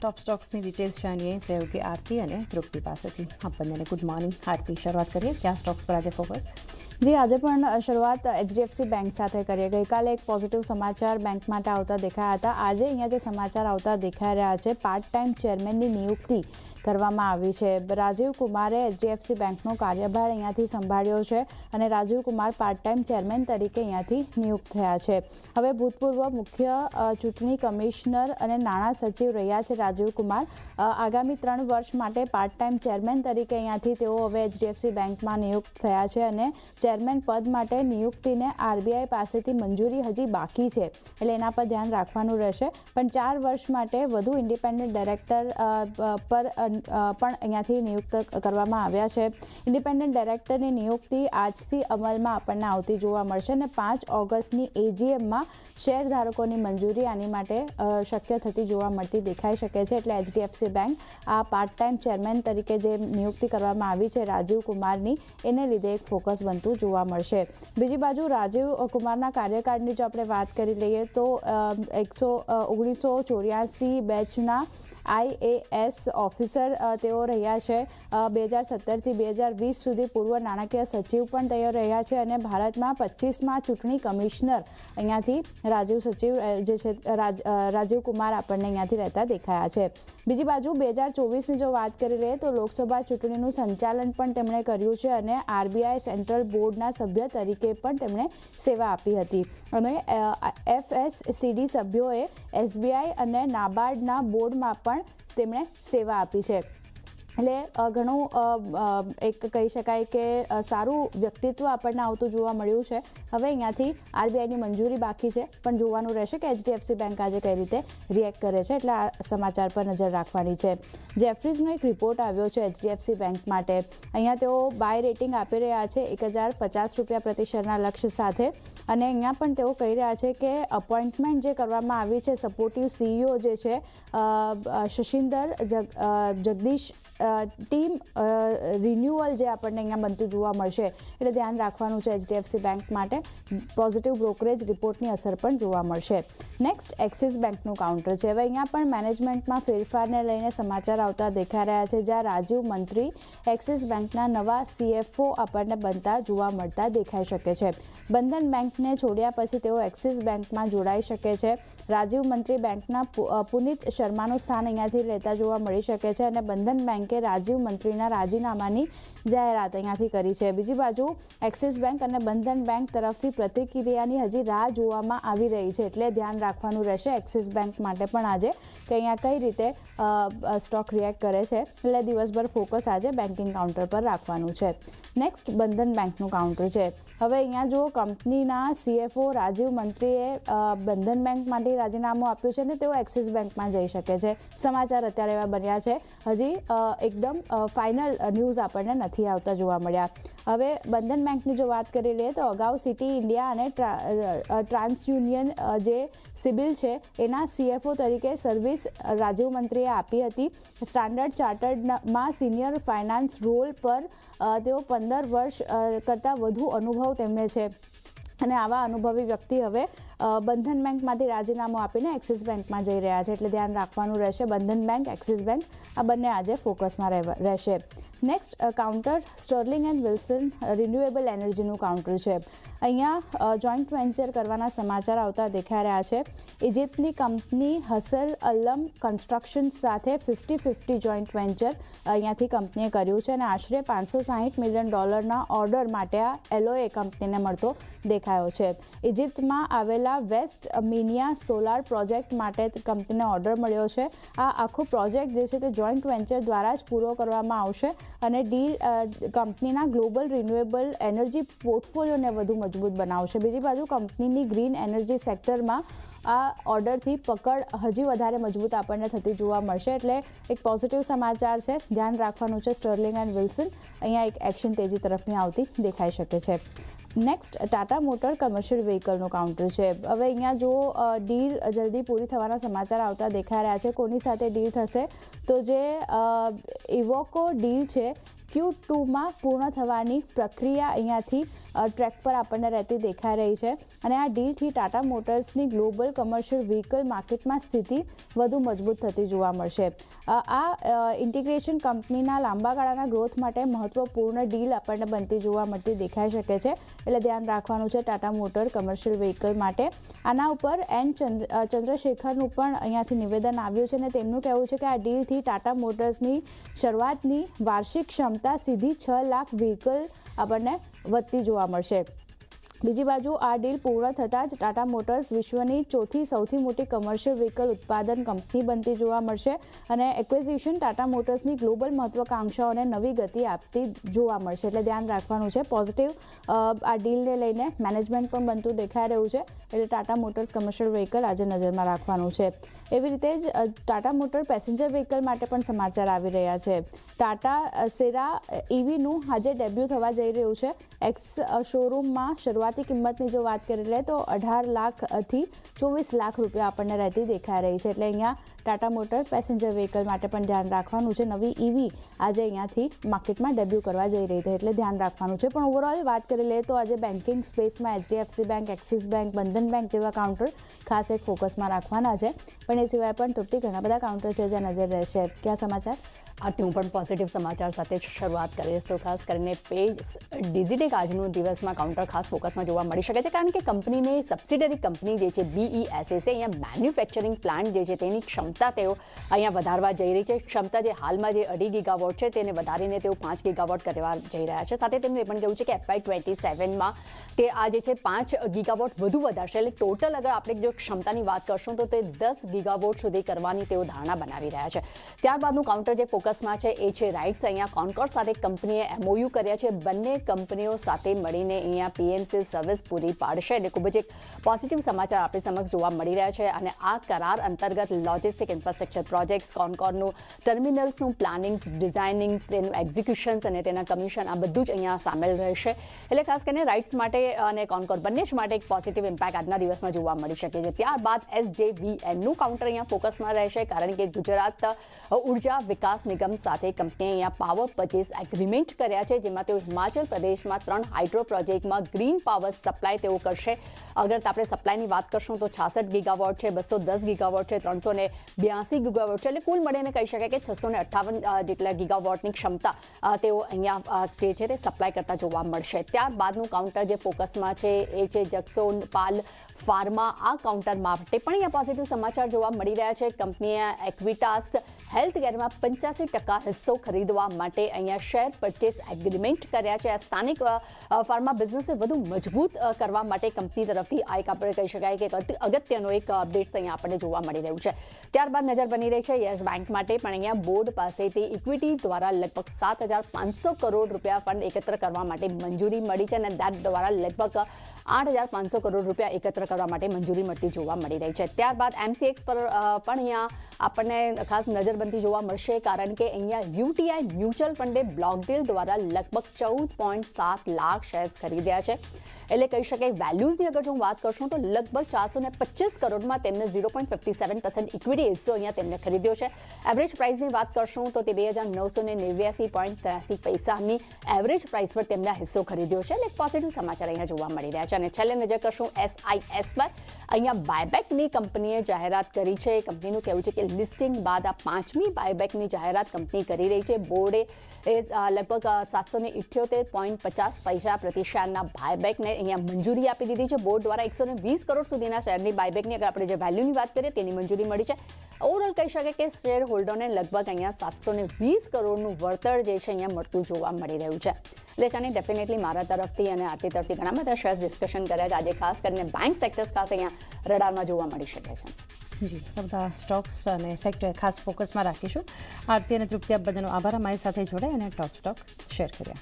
Top stocks ની details જાણીએ સહયોગી આરતી અને તૃપ્તિ પાસેથી। આપણને ગુડ મોર્નિંગ આરતી, શરૂઆત કરીએ કયા સ્ટોક્સ પર આજે ફોકસ? જી, આજે પણ શરૂઆત HDFC બેંક સાથે કરીએ। ગઈકાલે એક પોઝિટિવ સમાચાર બેંક માટે આવતા દેખાયા હતા। આજે અહીંયા જે સમાચાર આવતા દેખાઈ રહ્યા છે, પાર્ટ ટાઈમ ચેરમેનની નિયુક્તિ કરવામાં આવી છે। રાજીવ કુમારે HDFC બેંકનો કાર્યભાર અહીંયાથી સંભાળ્યો છે અને Rajiv Kumar part time chairman તરીકે અહીંયાથી નિયુક્ત થયા છે। હવે ભૂતપૂર્વ મુખ્ય ચૂંટણી કમિશનર અને નાણાં સચિવ રહ્યા છે રાજીવ કુમાર। આગામી 3 વર્ષ માટે પાર્ટ ટાઈમ ચેરમેન તરીકે અહીંયાથી તેઓ હવે HDFC બેંકમાં નિયુક્ત થયા છે અને ચેરમેન પદ માટે નિયુક્તિને RBI પાસેથી મંજૂરી હજી બાકી છે, એટલે એના પર ધ્યાન રાખવાનું રહેશે। પણ 4 વર્ષ માટે વધુ ઇન્ડિપેન્ડન્ટ ડાયરેક્ટર પર પણ અહીંયાથી નિયુક્ત કરવામાં આવ્યા છે। ઇન્ડિપેન્ડન્ટ ડાયરેક્ટરની નિયુક્તિ આજથી અમલમાં આપણને આવતી જોવા મળશે અને 5 ઓગસ્ટની AGMમાં શેરધારકોની મંજૂરી આની માટે શક્ય થતી જોવા મળતી દેખાઈ શકે છે। એટલે HDFC બેંક આ પાર્ટ ટાઈમ ચેરમેન તરીકે જે નિયુક્તિ કરવામાં આવી છે રાજીવ કુમારની, એને લીધે એક ફોકસ બનતું જોવા મળશે। બીજી બાજુ રાજીવ કુમારના કાર્યકાળની જો આપણે વાત કરી લઈએ તો 1984 બેચના IAS ઓફિસર તેઓ રહ્યા છે। 2017થી 2020 સુધી પૂર્વ નાણાકીય સચિવ પણ તેઓ રહ્યા છે અને ભારતમાં 25માં ચૂંટણી કમિશનર અહીંયાથી રાજીવ કુમાર આપણને અહીંયાથી રહેતા દેખાયા છે। બીજી બાજુ 2024ની જો વાત કરી લઈએ તો લોકસભા ચૂંટણીનું સંચાલન પણ તેમણે કર્યું છે અને RBI સેન્ટ્રલ બોર્ડના સભ્ય તરીકે પણ તેમણે સેવા આપી હતી અને FSCD સભ્યોએ SBI અને નાબાર્ડના બોર્ડમાં પણ તેમણે સેવા આપી છે। એટલે ઘણું એક કહી શકાય કે સારું વ્યક્તિત્વ આપણને આવતું જોવા મળ્યું છે। હવે અહીંયાથી RBIની મંજૂરી બાકી છે, પણ જોવાનું રહેશે કે HDFC બેંક આજે કઈ રીતે રિએક્ટ કરે છે, એટલે આ સમાચાર પર નજર રાખવાની છે। જેફરીઝનો એક રિપોર્ટ આવ્યો છે HDFC બેંક માટે। અહીંયા તેઓ બાય રેટિંગ આપી રહ્યા છે 1050 રૂપિયા પ્રતિ શેરના લક્ષ્ય સાથે અને અહીંયા પણ તેઓ કહી રહ્યા છે કે અપોઇન્ટમેન્ટ જે કરવામાં આવી છે સપોર્ટિવ CEO જે છે શશિન્દર જગદીશ ટીમ રિન્યુઅલ જે આપણને અહીંયા બનતું જોવા મળશે, એટલે ધ્યાન રાખવાનું છે HDFC બેંક માટે। પોઝિટિવ બ્રોકરેજ રિપોર્ટની અસર પણ જોવા મળશે। નેક્સ્ટ એક્સિસ બેંકનું કાઉન્ટર છે। હવે અહીંયા પણ મેનેજમેન્ટમાં ફેરફારને લઈને સમાચાર આવતા દેખાઈ રહ્યા છે, જ્યાં રાજીવ મંત્રી એક્સિસ બેંકના નવા CFO આપણને બનતા જોવા મળતા દેખાઈ શકે છે। બંધન બેંકને છોડ્યા પછી તેઓ એક્સિસ બેંકમાં જોડાઈ શકે છે। રાજીવ મંત્રી બેંકના પુનિત શર્માનું સ્થાન અહીંયાથી લેતા જોવા મળી શકે છે અને બંધન બેંકે રાજીવ મંત્રીના રાજીનામાની જાહેરાત અહીંયાથી કરી છે। બીજી બાજુ એક્સિસ બેંક અને બંધન બેંક તરફથી પ્રતિક્રિયાની હજી રાહ જોવામાં આવી રહી છે, એટલે ધ્યાન રાખવાનું રહેશે એક્સિસ બેંક માટે પણ આજે કે અહીંયા કઈ રીતે સ્ટોક રિએક્ટ કરે છે, એટલે દિવસભર ફોકસ આજે બેન્કિંગ કાઉન્ટર પર રાખવાનું છે। નેક્સ્ટ બંધન બેંકનું કાઉન્ટર છે। હવે અહીંયા જો કંપનીના CFO રાજીવ મંત્રીએ બંધન બેંકમાંથી રાજીનામું આપ્યું છે અને તેઓ એક્સિસ બેંકમાં જઈ શકે છે। સમાચાર અત્યારે એવા બન્યા છે, હજી એકદમ ફાઇનલ ન્યૂઝ આપણને નથી આવતા જોવા મળ્યા। હવે બંધન બેંકની જો વાત કરી લઈએ તો અગાઉ સિટી ઇન્ડિયા અને ટ્રાન્સયુનિયન જે સિબિલ છે એના CFO તરીકે સર્વિસ રાજીવ મંત્રીએ આપી હતી। સ્ટાન્ડર્ડ ચાર્ટર્ડમાં સિનિયર ફાઇનાન્સ રોલ પર તેઓ 15 વર્ષ કરતાં વધુ અનુભવ તેમને છે અને આવા અનુભવી વ્યક્તિ હવે બંધન બેંકમાંથી રાજીનામું આપીને એક્સિસ બેંકમાં જઈ રહ્યા છે, એટલે ધ્યાન રાખવાનું રહેશે। બંધન બેંક, એક્સિસ બેંક આ બંને આજે ફોકસમાં રહેશે। Next counter sterling and Wilson renewable એનર્જીનું કાઉન્ટર છે। અહીંયા જોઈન્ટ વેન્ચર કરવાના સમાચાર આવતા દેખાઈ રહ્યા છે। ઇજિપ્તની કંપની હસલ અલ્લમ કન્સ્ટ્રક્શન સાથે 50-50 જોઈન્ટ વેન્ચર અહીંયાથી કંપનીએ કર્યું છે અને આશરે $560 મિલિયન ઓર્ડર માટે આ LOA કંપનીને મળતો દેખાયો છે। ઇજિપ્તમાં આવેલા વેસ્ટ મિનિયા સોલાર પ્રોજેક્ટ માટે કંપનીને ઓર્ડર મળ્યો છે। આ આખો પ્રોજેક્ટ જે છે તે જોઈન્ટ વેન્ચર દ્વારા જ પૂરો કરવામાં આવશે અને ડીલ કંપનીના ગ્લોબલ રિન્યુએબલ એનર્જી પોર્ટફોલિયોને વધુ મજબૂત બનાવશે। બીજી બાજુ કંપનીની ગ્રીન એનર્જી સેક્ટરમાં આ ઓર્ડરથી પકડ હજી વધારે મજબૂત આપણને થતી જોવા મળશે, એટલે એક પોઝિટિવ સમાચાર છે। ધ્યાન રાખવાનું છે સ્ટર્લિંગ એન્ડ વિલ્સન, અહીંયા એક એક્શન તેજી તરફની આવતી દેખાઈ શકે છે। નેક્સ્ટ ટાટા મોટર કમર્શિયલ વ્હીકલનું કાઉન્ટર છે। હવે અહીંયા જો ડીલ જલ્દી પૂરી થવાના સમાચાર આવતા દેખાઈ રહ્યા છે। કોની સાથે ડીલ થશે તો જે ઇવોકો ડીલ છે Q2માં પૂર્ણ થવાની પ્રક્રિયા અહીંયાથી ટ્રેક પર આપણને રહેતી દેખાઈ રહી છે અને આ ડીલથી ટાટા મોટર્સની ગ્લોબલ કમર્શિયલ વ્હીકલ માર્કેટમાં સ્થિતિ વધુ મજબૂત થતી જોવા મળશે. આ ઇન્ટિગ્રેશન કંપનીના લાંબા ગાળાના ગ્રોથ માટે મહત્વપૂર્ણ ડીલ આપણને બનતી જોવા મળતી દેખાઈ શકે છે, એટલે ધ્યાન રાખવાનું છે ટાટા મોટર કમર્શિયલ વ્હીકલ માટે. આના ઉપર ચંદ્રશેખરનું પણ અહીંયાથી નિવેદન આવ્યું છે અને તેમનું કહેવું છે કે આ ડીલથી ટાટા મોટર્સની શરૂઆતની વાર્ષિક ક્ષમતા સીધી 6 લાખ વ્હીકલ આપણને વધતી જોવા મળશે. બીજી બાજુ આ ડીલ પૂર્ણ થતાં જ ટાટા મોટર્સ વિશ્વની ચોથી સૌથી મોટી કમર્શિયલ વ્હીકલ ઉત્પાદન કંપની બનતી જોવા મળશે અને એક્વિઝિશન ટાટા મોટર્સની ગ્લોબલ મહત્વાકાંક્ષાઓને નવી ગતિ આપતી જોવા મળશે, એટલે ધ્યાન રાખવાનું છે. પોઝિટિવ આ ડીલને લઈને મેનેજમેન્ટ પણ બનતું દેખાઈ રહ્યું છે, એટલે ટાટા મોટર્સ કમર્શિયલ વ્હીકલ આજે નજરમાં રાખવાનું છે. એવી રીતે જ ટાટા મોટર પેસેન્જર વ્હીકલ માટે પણ સમાચાર આવી રહ્યા છે. ટાટા સેરા EVનું આજે ડેબ્યુ થવા જઈ રહ્યું છે. એક્સ શોરૂમમાં શરૂઆતી કિંમતની જો વાત કરી લે તો 18 લાખથી 24 લાખ રૂપિયા આપણને રહેતી દેખાઈ રહી છે, એટલે અહીંયા ટાટા મોટર પેસેન્જર વ્હીકલ માટે પણ ધ્યાન રાખવાનું છે. નવી EV આજે અહીંયાથી માર્કેટમાં ડેબ્યુ કરવા જઈ રહી છે, એટલે ધ્યાન રાખવાનું છે. પણ ઓવરઓલ વાત કરી લઈએ તો આજે બેન્કિંગ સ્પેસમાં HDFC બેંક, એક્સિસ બેંક, બંધન બેંક જેવા કાઉન્ટર ખાસ એક ફોકસમાં રાખવાના છે. પણ એ સિવાય પણ તૃપ્તિ ઘણા બધા કાઉન્ટર છે જ્યાં નજર રહેશે. ક્યાં સમાચાર? આટલું હું પણ પોઝિટિવ સમાચાર સાથે જ શરૂઆત કરીશ. તો ખાસ કરીને પેજ ડિજિટેક આજનું દિવસમાં કાઉન્ટર ખાસ ફોકસમાં જોવા મળી શકે છે, કારણ કે કંપનીને સબસિડરી કંપની જે છે BESS અહીંયા મેન્યુફેક્ચરિંગ પ્લાન્ટ જે છે તેની ક્ષમતા તેઓ અહીંયા વધારવા જઈ રહી છે. ક્ષમતા જે હાલમાં જે 2.5 ગીગાવોટ છે તેને વધારીને તેઓ 5 ગીગાવોટ કરવા જઈ રહ્યા છે. સાથે તેમનું એ પણ કહેવું છે કે FY27માં તે આ જે છે 5 ગીગાવોટ વધુ વધારશે, એટલે ટોટલ અગર આપણે જો ક્ષમતાની વાત કરશું તો તે 10 ગીગાવોટ સુધી કરવાની તેઓ ધારણા બનાવી રહ્યા છે. ત્યારબાદનું કાઉન્ટર જે ફોકસમાં છે એ છે રાઇટ્સ. અહીંયા કોન્કોર સાથે કંપનીએ MOU કર્યા છે. બંને કંપનીઓ સાથે મળીને અહીંયા PMC સર્વિસ પૂરી પાડશે, એટલે ખૂબ જ એક પોઝિટિવ સમાચાર આપણી સમક્ષ જોવા મળી રહ્યા છે. અને આ કરાર અંતર્ગત લોજિસ્ટિક ઇન્ફ્રાસ્ટ્રક્ચર પ્રોજેક્ટ્સ, કોન્કોરનું ટર્મિનલ્સનું પ્લાનિંગ્સ, ડિઝાઇનિંગ્સ, તેનું એક્ઝિક્યુશન્સ અને તેના કમિશન આ બધું જ અહીંયા સામેલ રહેશે. એટલે ખાસ કરીને રાઇટ્સ માટે અને કોન્કોર બંને જ માટે એક પોઝિટિવ ઇમ્પેક્ટ આજના દિવસમાં જોવા મળી શકે છે. ત્યારબાદ SJVNનું કાઉન્ટર અહીંયા ફોકસમાં રહેશે, કારણ કે ગુજરાત ઉર્જા વિકાસ નિગમ સાથે કંપનીએ અહીંયા પાવર પરચેસ એગ્રીમેન્ટ કર્યા છે, જેમાં તેઓ હિમાચલ પ્રદેશમાં 3 હાઇડ્રો પ્રોજેક્ટમાં ગ્રીન પાવર સપ્લાય તેઓ કરશે. અગર આપણે સપ્લાયની વાત કરશું તો 66 ગીગાવોટ છે, 210 ગીગાવોટ છે, 382 ગીગાવોટ છે, એટલે કુલ મળીને કહી શકાય કે 658 જેટલા ગીગાવોટની ક્ષમતા તેઓ અહીંયા જે છે તે સપ્લાય કરતા જોવા મળશે. ત્યારબાદનું કાઉન્ટર જે ફોકસમાં છે એ છે જક્સોનપાલ ફાર્મા. આ કાઉન્ટર માટે પણ અહીંયા પોઝિટિવ સમાચાર જોવા મળી રહ્યા છે. કંપનીએ એક્વિટાસ હેલ્થકેરમાં 85% હિસ્સો ખરીદવા માટે અહીંયા શેર પરચેસ એગ્રીમેન્ટ કર્યા છે. આ સ્થાનિક ફાર્મા બિઝનેસને વધુ મજબૂત કરવા માટે કંપની તરફથી આ એક આપણે કહી શકાય કે અગત્યનો એક અપડેટ્સ અહીંયા આપણને જોવા મળી રહ્યું છે. ત્યારબાદ નજર બની રહી છે યસ બેંક માટે, પણ અહીંયા બોર્ડ પાસેથી ઇક્વિટી દ્વારા લગભગ 7,500 કરોડ રૂપિયા ફંડ એકત્ર કરવા માટે મંજૂરી મળી છે, અને દેટ દ્વારા લગભગ 8,500 કરોડ રૂપિયા એકત્ર કરવા માટે મંજૂરી મળતી જોવા મળી રહી છે. ત્યારબાદ MCX પર પણ અહીંયા આપણને ખાસ નજરબંધી જોવા મળશે, કારણ કે અહીંયા UTI mutual funday block deal દ્વારા લગભગ 14.7 લાખ શેર્સ ખરીદ્યા છે. એટલે કહી શકાય વેલ્યુઝની અગર જો હું વાત કરશું તો લગભગ 425 કરોડમાં તેમને 0.57% ઇક્વિટી હિસ્સો અહીંયા તેમને ખરીદ્યો છે. એવરેજ પ્રાઇસની વાત કરશું તો તે 2,989.83 પૈસાની એવરેજ પ્રાઇસ પર તેમના હિસ્સો ખરીદ્યો છે, એટલે પોઝિટિવ સમાચાર અહીંયા જોવા મળી રહ્યા છે. અને છેલ્લે નજર કરશું SIS પર. અહીંયા બાયબેકની કંપનીએ જાહેરાત કરી છે. કંપનીનું કહેવું છે કે લિસ્ટિંગ બાદ આ 5મી બાયબેકની જાહેરાત કંપની કરી રહી છે. બોર્ડે લગભગ 778.50 પૈસા પ્રતિ શેરના બાયબેકને અહીંયા મંજૂરી આપી દીધી છે. બોર્ડ દ્વારા 120 કરોડ સુધીના શેરની બાયબેકની અગર આપણે જે વેલ્યુની વાત કરીએ તેની મંજૂરી મળી છે. ઓવરઓલ કહી શકાય કે શેર હોલ્ડરને લગભગ અહીંયા 720 કરોડનું વળતર જે છે અહીંયા મળતું જોવા મળી રહ્યું છે. એટલે ચાની ડેફિનેટલી મારા તરફથી અને આરતી તરફથી ઘણા બધા શેર્સ ડિસ્કશન કર્યા છે. આજે ખાસ કરીને બેંક સેક્ટર્સ ખાસ અહીંયા રડારમાં જોવા મળી શકે છે. જી, બધા સ્ટોક્સ અને સેક્ટર ખાસ ફોકસમાં રાખીશું. આરતી અને તૃપ્તિ આપ બધાનો આભાર અમારી સાથે જોડાય અને ટોપ સ્ટોક શેર કર્યા.